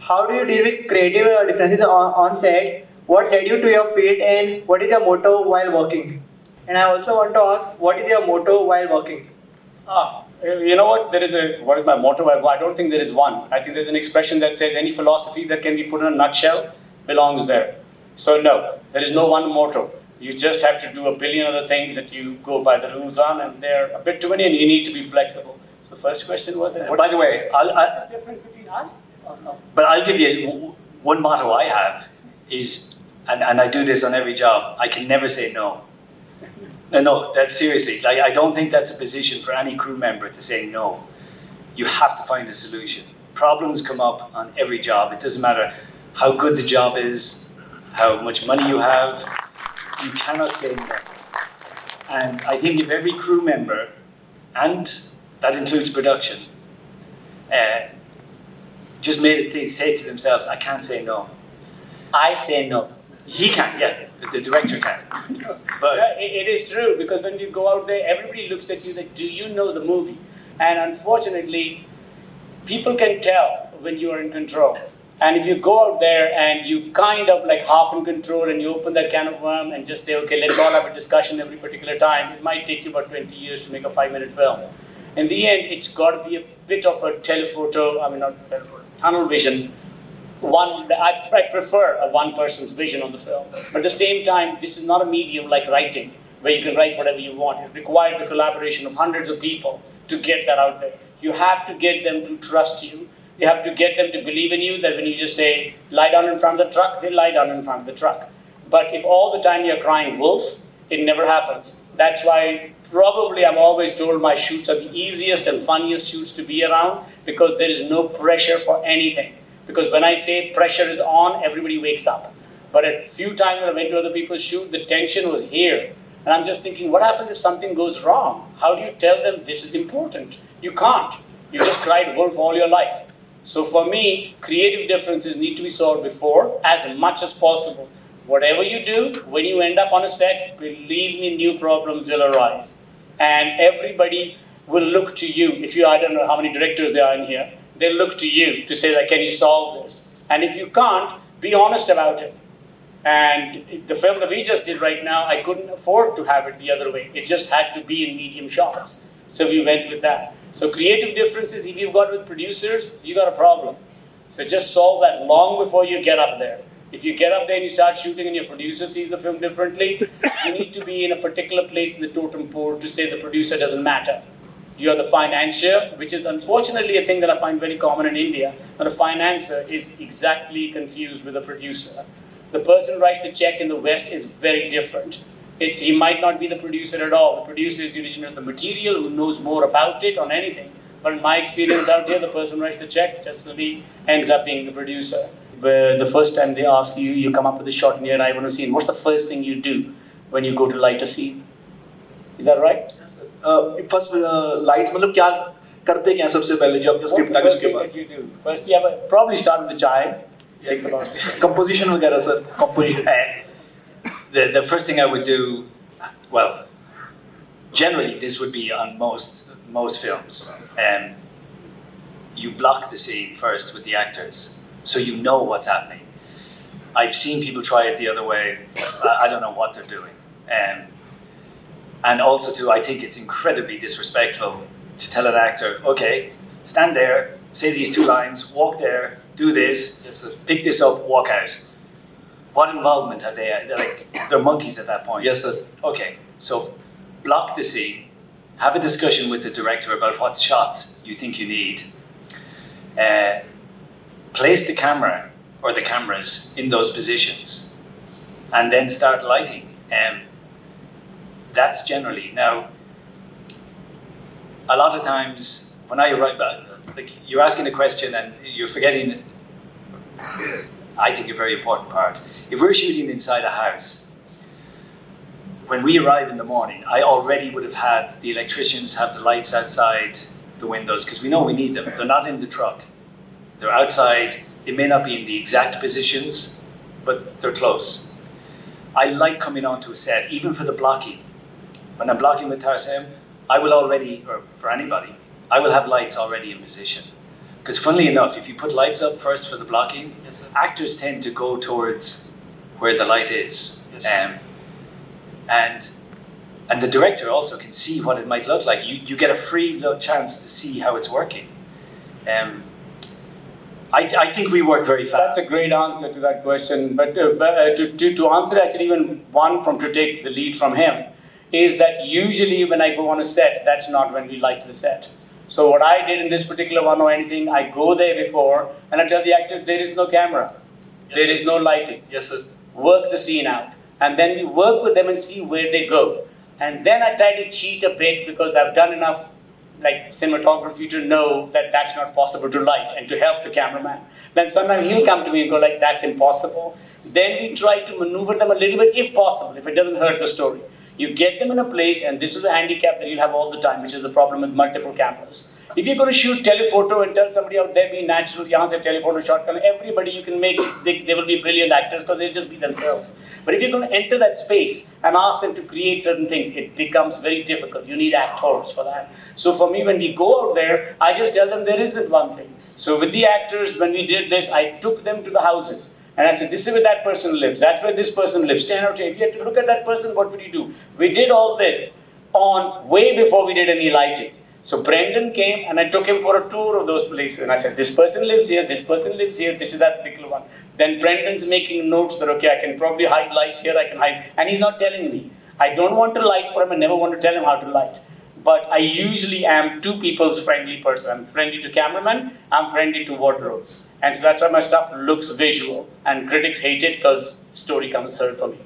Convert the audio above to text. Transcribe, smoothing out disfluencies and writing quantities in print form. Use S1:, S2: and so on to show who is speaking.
S1: how do you deal with creative differences on set? What led you to your field and what is your motto while working? And I also want to ask, what is your motto while working?
S2: You know what? What is my motto? I don't think there is one. I think there's an expression that says any philosophy that can be put in a nutshell belongs there. So no, there is no one motto. You just have to do a billion other things that you go by the rules on, and they're a bit too many, and you need to be flexible. So the first question was that.
S3: By the way,
S2: the difference between us?
S3: but I'll give you one motto I have is, and I do this on every job. I can never say no. No, that's seriously. Like, I don't think that's a position for any crew member to say no. You have to find a solution. Problems come up on every job. It doesn't matter how good the job is, how much money you have. You cannot say no. And I think if every crew member, and that includes production, just made it say to themselves, I can't say no.
S2: I say no.
S3: He can, yeah. The director can. But
S2: yeah, it is true, because when you go out there, everybody looks at you like, do you know the movie? And unfortunately, people can tell when you are in control. And if you go out there and you kind of like half in control and you open that can of worm and just say, okay, let's all have a discussion every particular time, it might take you about 20 years to make a 5-minute film. In the end, it's got to be a bit of a tunnel vision. I prefer a one person's vision on the film. But at the same time, this is not a medium like writing, where you can write whatever you want. It requires the collaboration of hundreds of people to get that out there. You have to get them to trust you. You have to get them to believe in you, that when you just say, lie down in front of the truck, they lie down in front of the truck. But if all the time you're crying wolf, it never happens. That's why probably I'm always told my shoots are the easiest and funniest shoots to be around, because there is no pressure for anything. Because when I say pressure is on, everybody wakes up. But a few times when I went to other people's shoot, the tension was here. And I'm just thinking, what happens if something goes wrong? How do you tell them this is important? You can't. You just cried wolf all your life. So for me, creative differences need to be solved before, as much as possible. Whatever you do, when you end up on a set, believe me, new problems will arise. And everybody will look to you. I don't know how many directors there are in here, they'll look to you to say, like, can you solve this? And if you can't, be honest about it. And the film that we just did right now, I couldn't afford to have it the other way. It just had to be in medium shots. So we went with that. So creative differences, if you've got with producers, you got a problem. So just solve that long before you get up there. If you get up there and you start shooting and your producer sees the film differently, you need to be in a particular place in the totem pole to say the producer doesn't matter. You are the financier, which is unfortunately a thing that I find very common in India. But a financier is exactly confused with a producer. The person who writes the check in the West is very different. He might not be the producer at all. The producer is the originator of the material, who knows more about it on anything. But in my experience out here, the person who writes the check just suddenly ends up being the producer. Where the first time they ask you, you come up with a shot near I want to scene. What's the first thing you do when you go to light a scene? Is that right?
S4: First light मतलब क्या करते क्या सबसे पहले जो आपका script लगे उसके बाद
S2: First you have probably start with the chai.
S4: Composition वगैरह sir composition
S3: the first thing I would do, well, generally this would be on most films. You block the scene first with the actors, so you know what's happening. I've seen people try it the other way. I don't know what they're doing. And also too, I think it's incredibly disrespectful to tell an actor, okay, stand there, say these 2 lines, walk there, do this, pick this up, walk out. What involvement have they? They're monkeys at that point.
S4: Yes, sir.
S3: Okay, so block the scene, have a discussion with the director about what shots you think you need. Place the camera or the cameras in those positions, and then start lighting. That's generally, now, a lot of times when I write, like, you're asking a question and you're forgetting, I think, a very important part. If we're shooting inside a house, when we arrive in the morning, I already would have had the electricians have the lights outside the windows, because we know we need them. They're not in the truck. They're outside. They may not be in the exact positions, but they're close. I like coming onto a set, even for the blocking. When I'm blocking with Tarsem, I will already, or for anybody, I will have lights already in position. Because funnily enough, if you put lights up first for the blocking,
S4: Yes, sir.
S3: actors tend to go towards where the light is.
S4: Yes, sir.
S3: And the director also can see what it might look like. You get a free chance to see how it's working. I think we work very fast.
S2: That's a great answer to that question. But to answer actually even one from to take the lead from him is that usually when I go on a set, that's not when we light the set. So what I did in this particular one or anything, I go there before and I tell the actors there is no camera,
S4: Yes,
S2: there
S4: sir.
S2: is no lighting.
S4: Yes, sir.
S2: Work the scene out, and then we work with them and see where they go. And then I try to cheat a bit because I've done enough like cinematography to know that that's not possible to light and to help the cameraman. Then sometimes he'll come to me and go like, that's impossible. Then we try to maneuver them a little bit if possible, if it doesn't hurt the story. You get them in a place, and this is a handicap that you'll have all the time, which is the problem with multiple cameras. If you're going to shoot telephoto and tell somebody out there be natural, yahan se telephoto shot, everybody you can make, they will be brilliant actors because they'll just be themselves. But if you're going to enter that space and ask them to create certain things, it becomes very difficult. You need actors for that. So for me, when we go out there, I just tell them there isn't one thing. So with the actors, when we did this, I took them to the houses. And I said, this is where that person lives. That's where this person lives. Stand out here. If you had to look at that person, what would you do? We did all this on way before we did any lighting. So Brendan came and I took him for a tour of those places. And I said, this person lives here, this person lives here, this is that particular one. Then Brendan's making notes that, okay, I can probably hide lights here, I can hide. And he's not telling me. I don't want to light for him, I never want to tell him how to light. But I usually am two people's friendly person. I'm friendly to cameraman, I'm friendly to wardrobe. And so that's why my stuff looks visual. And critics hate it because story comes third for me.